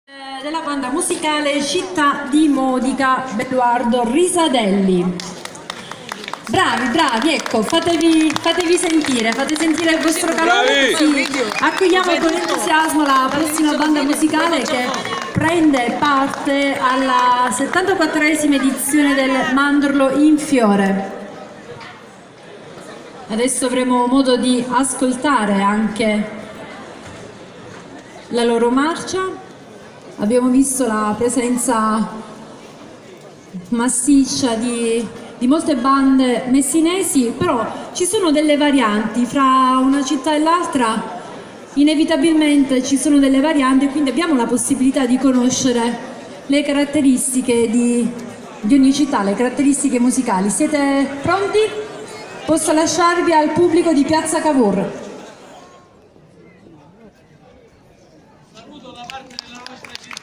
Della banda musicale Città di Modica, Belluardo Risadelli. Bravi, ecco, fatevi sentire, fate sentire il vostro calore, così accogliamo con entusiasmo la prossima banda musicale che prende parte alla 74esima edizione del Mandorlo in Fiore. Adesso avremo modo di ascoltare anche la loro marcia. Abbiamo visto la presenza massiccia di molte bande messinesi, però ci sono delle varianti fra una città e l'altra, inevitabilmente ci sono delle varianti, quindi abbiamo la possibilità di conoscere le caratteristiche di ogni città, le caratteristiche musicali. Siete pronti? Posso lasciarvi al pubblico di Piazza Cavour. Saluto da parte della nostra città.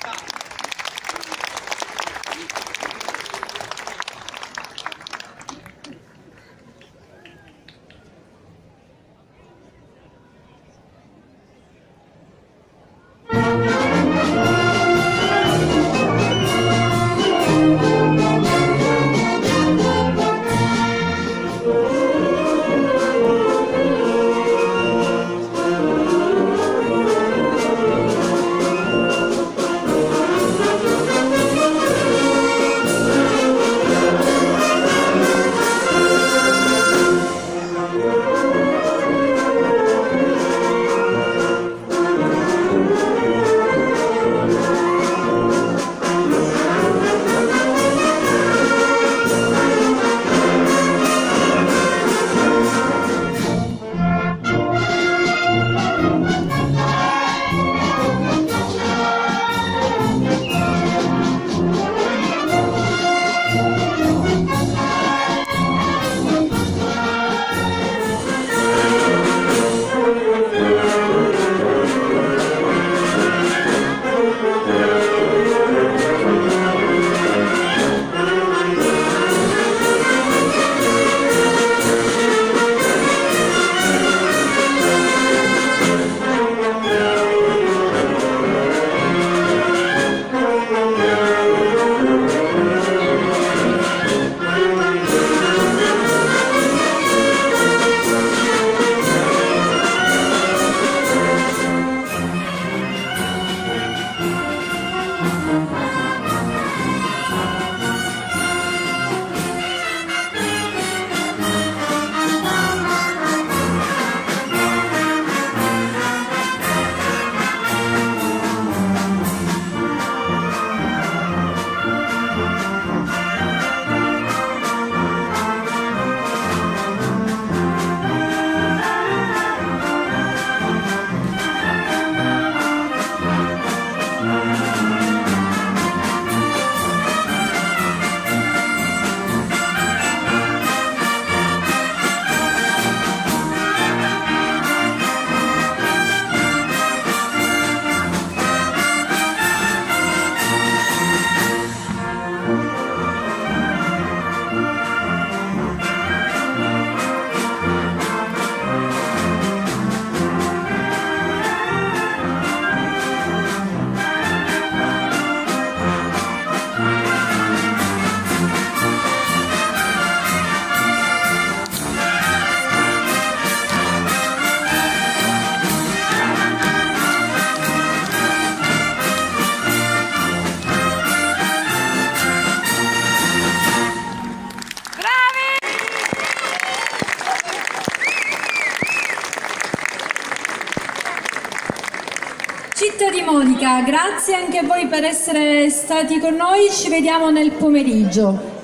Città di Modica, grazie anche a voi per essere stati con noi, ci vediamo nel pomeriggio.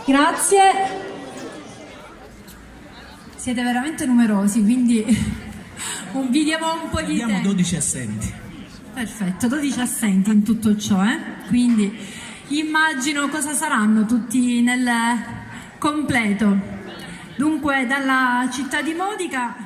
Grazie. Siete veramente numerosi, quindi diamo un po' di tempo. Abbiamo 12 assenti. Perfetto, 12 assenti in tutto ciò, quindi immagino cosa saranno tutti nel completo. Dunque, dalla Città di Modica